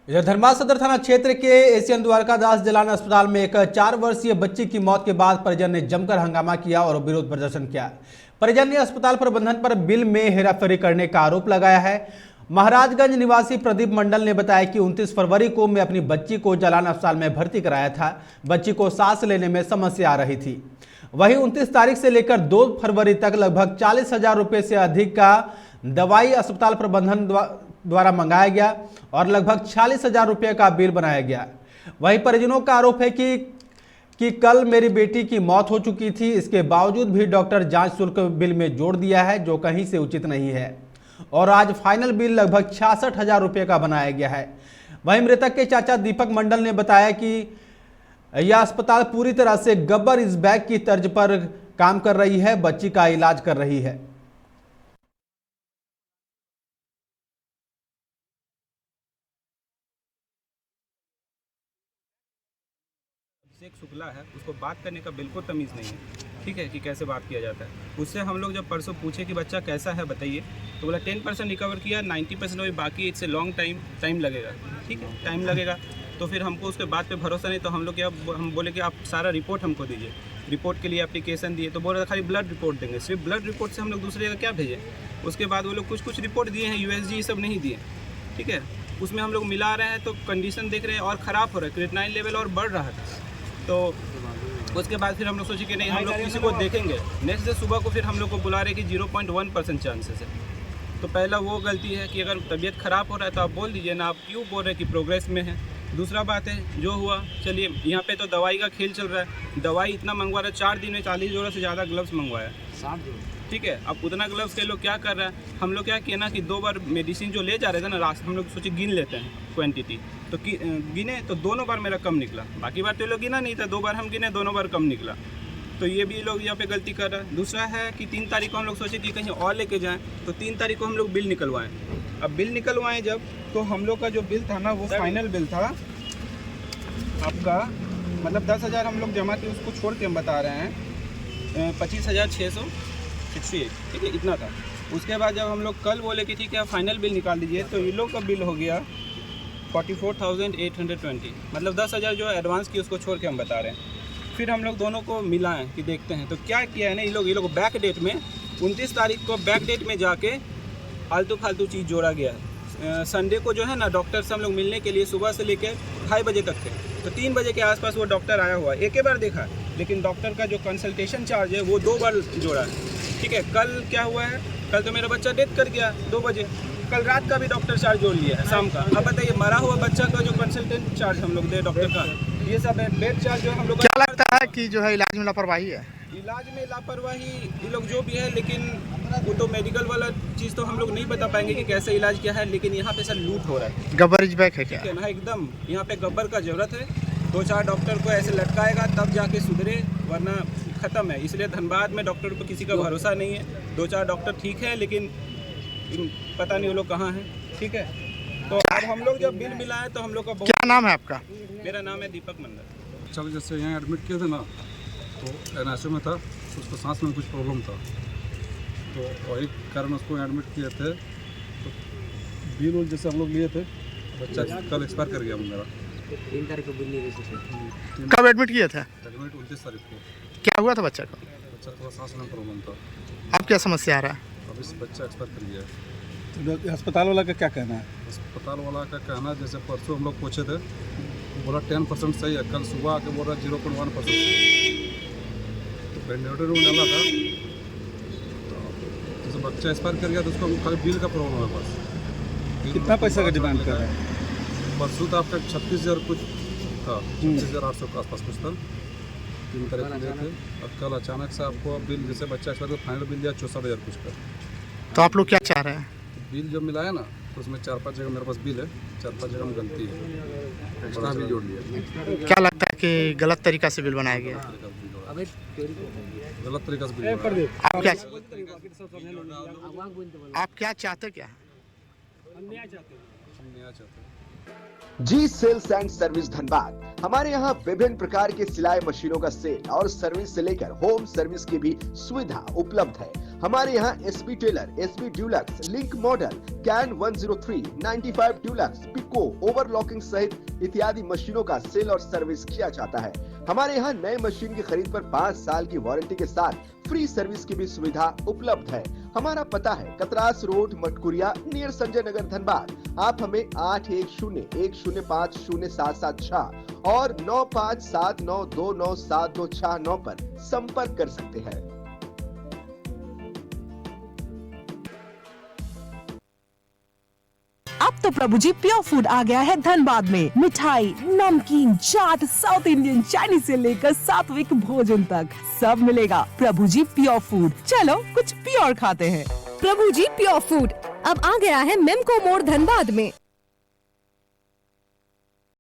इधर धनबाद सदर थाना क्षेत्र के एशियन द्वारकादास जलान अस्पताल में एक 4 वर्षीय बच्ची की मौत के बाद परिजन ने जमकर हंगामा किया और विरोध प्रदर्शन किया। परिजन ने अस्पताल प्रबंधन पर बिल में हेराफेरी करने का आरोप लगाया है। महाराजगंज निवासी प्रदीप मंडल ने बताया कि 29 फरवरी को मैं अपनी बच्ची को जलान अस्पताल में भर्ती कराया था। बच्ची को सांस लेने में समस्या आ रही थी। वहीं 29 तारीख से लेकर 2 फरवरी तक लगभग 40,000 रुपये से अधिक का दवाई अस्पताल प्रबंधन द्वारा मंगाया गया और लगभग 40,000 रुपये का बिल बनाया गया। वहीं परिजनों का आरोप है कि कल मेरी बेटी की मौत हो चुकी थी, इसके बावजूद भी डॉक्टर जांच शुल्क बिल में जोड़ दिया है, जो कहीं से उचित नहीं है, और आज फाइनल बिल लगभग 66,000 रुपये का बनाया गया है। वहीं मृतक के चाचा दीपक मंडल ने बताया कि यह अस्पताल पूरी तरह से गब्बर इस बैग की तर्ज पर काम कर रही है, बच्ची का इलाज कर रही है। अभिषेक शुक्ला है, उसको बात करने का बिल्कुल तमीज़ नहीं है, ठीक है, कि कैसे बात किया जाता है। उससे हम लोग जब परसों पूछे कि बच्चा कैसा है बताइए, तो बोला 10% रिकवर किया, 90% वही बाकी, इट्स ए लॉन्ग टाइम लगेगा, ठीक है, टाइम लगेगा। तो फिर हमको उसके बात पे भरोसा नहीं, तो हम लोग क्या, हम बोले कि आप सारा रिपोर्ट हमको दीजिए। रिपोर्ट के लिए एप्लीकेशन दिए, तो बोल रहे खाली ब्लड रिपोर्ट देंगे। सिर्फ ब्लड रिपोर्ट से हम लोग दूसरे जगह क्या भेजें। उसके बाद वो लोग कुछ रिपोर्ट दिए हैं, USG ये सब नहीं दिए, ठीक है। उसमें हम लोग मिला रहे हैं तो कंडीशन देख रहे हैं और ख़राब हो रहा है, क्रिएटिनिन लेवल और बढ़ रहा है। तो उसके बाद फिर हम लोग सोचे कि नहीं, हम लोग किसी को देखेंगे। नेक्स्ट डे सुबह को फिर हम लोग को बुला रहे कि 0.1% चांसेस है। तो पहला वो गलती है कि अगर तबीयत ख़राब हो रहा है तो आप बोल दीजिए ना, आप क्यों बोल रहे हैं कि प्रोग्रेस में है। दूसरा बात है जो हुआ, चलिए यहाँ पे तो दवाई का खेल चल रहा है, दवाई इतना मंगवा रहा है, 4 दिन में 40 जोड़ा से ज़्यादा ग्लव्स मंगवाया, ठीक है। अब उतना ग्लव्स के लोग क्या कर रहा है, हम लोग क्या किया ना कि 2 बार मेडिसिन जो ले जा रहे थे ना रास्ते, हम लोग सोचे गिन लेते हैं क्वांटिटी, तो गिने तो दोनों बार मेरा कम निकला। बाकी बार तो लोग गिना नहीं था, 2 बार हम गिने, दोनों बार कम निकला। तो ये भी लोग यहाँ पे गलती कर रहा है। दूसरा है कि 3 तारीख को हम लोग सोचे कि कहीं और लेके जाएं, तो 3 तारीख को हम लोग बिल निकलवाएं। अब बिल निकलवाएं जब, तो हम लोग का जो बिल था ना, वो फाइनल बिल था आपका, मतलब 10,000 हम लोग जमा किए, उसको छोड़ के हम बता रहे हैं 25,668, ठीक है, इतना था। उसके बाद जब हम लोग कल बोले कि ठीक है फाइनल बिल निकाल दीजिए, तो ये लोग का बिल हो गया 44,820, मतलब 10,000 जो एडवांस की उसको छोड़ के हम बता रहे हैं। फिर हम लोग दोनों को मिलाएं कि देखते हैं, तो क्या किया है ना, ये लोग बैक डेट में 29 तारीख को बैक डेट में जाके फालतू चीज़ जोड़ा गया है। संडे को जो है ना, डॉक्टर से हम लोग मिलने के लिए सुबह से लेकर 2:30 बजे तक थे, तो 3 बजे के आसपास वो डॉक्टर आया हुआ, एक ही बार देखा, लेकिन डॉक्टर का जो कंसल्टेशन चार्ज है वो 2 बार जोड़ा है, ठीक है। कल क्या हुआ है, कल तो मेरा बच्चा डेथ कर गया 2 बजे, कल रात का भी डॉक्टर चार्ज जोड़ लिया है शाम का। अब बताइए, मरा हुआ बच्चा का जो कंसल्टेंट चार्ज हम लोग दे डॉक्टर का, ये सब है। बेड चार्ज जो हम लोग, क्या लगता है कि जो है इलाज में लापरवाही है? इलाज में लापरवाही ये लोग जो भी है, लेकिन वो तो मेडिकल वाला चीज़ तो हम लोग नहीं बता पाएंगे कि कैसे इलाज क्या है, लेकिन यहाँ पे सर लूट हो रहा है। गब्बर इज बैक है क्या? ठीक है ना, एकदम यहाँ पे गब्बर का ज़रूरत है। 2-4 डॉक्टर को ऐसे लटकाएगा तब जाके सुधरे, वरना ख़त्म है। इसलिए धनबाद में डॉक्टर पर किसी का भरोसा नहीं है। 2-4 डॉक्टर ठीक है, लेकिन पता नहीं वो लोग कहाँ हैं, ठीक है। तो अब हम लोग जब बिल मिला है तो हम लोग का क्या नाम है आपका? मेरा नाम है दीपक मंडल। चल जैसे यहाँ एडमिट किए थे ना, तो NICU में था, उसको सांस में कुछ प्रॉब्लम था, तो वही कारण उसको एडमिट किए थे। तो बिल जैसे हम लोग लिए थे, बच्चा कल एक्सपायर कर गया मेरा। 3 तारीख को बिल नहीं दे सकते। कब एडमिट किए थे? एडमिट 29 तारीख को। क्या हुआ था बच्चा को? बच्चा थोड़ा सांस में प्रॉब्लम था। अब क्या समस्या आ रहा है? अभी बच्चा एक्सपायर कर गया। तो अस्पताल वाला का क्या कहना है? अस्पताल वाला का कहना, जैसे परसों हम लोग पूछे थे, बोला 10% सही है, कल सुबह आके बोल रहा 0.1%। तो वेंटिलेटर रूम डाला था, तो जैसे बच्चा एक्सपायर कर गया तो उसको खाली बिल का प्रॉब्लम है बस। कितना पैसा का डिमांड कर रहे हैं? परसों तो आपका 36,000 कुछ था, 36,800 के आसपास कुछ था। 3 तारीख को लिए थे, और कल अचानक से आपको बिल, जैसे बच्चा एक्सपायर का फाइनल बिल दिया 64,000 कुछ का। तो आप लोग क्या चाह रहे हैं? बिल जो मिला है ना, तो उसमें 4-5 जगह मेरे पास बिल है, 4-5 जगह में गलती है, एक्स्ट्रा बिल जोड़ लिया। क्या लगता है कि गलत तरीका से बिल बनाया गया? गलत तरीका से बिल जोड़ा। आप क्या चाहते क्या? हम न्याय चाहते हैं। जी सेल्स एंड सर्विस धनबाद। हमारे यहाँ विभिन्न प्रकार के सिलाई मशीनों का सेल और सर्विस से लेकर होम सर्विस की भी सुविधा उपलब्ध है। हमारे यहाँ SP tailor, SP Dulux, link model, कैन 103, 95 ड्यूलक्स, पिको, ओवरलॉकिंग सहित इत्यादि मशीनों का सेल और सर्विस किया जाता है। हमारे यहाँ नए मशीन की खरीद पर 5 साल की वारंटी के साथ फ्री सर्विस की भी सुविधा उपलब्ध है। हमारा पता है कतरास रोड, मटकुरिया, नियर संजय नगर, धनबाद। आप हमें 8101050776 और 9579297269 पर संपर्क कर सकते हैं। अब तो प्रभु जी प्योर फूड आ गया है धनबाद में। मिठाई, नमकीन, चाट, साउथ इंडियन, चाइनीज से लेकर सात्विक भोजन तक सब मिलेगा। प्रभु जी प्योर फूड, चलो कुछ प्योर खाते हैं। प्रभु जी प्योर फूड अब आ गया है मेमको मोड़ धनबाद में।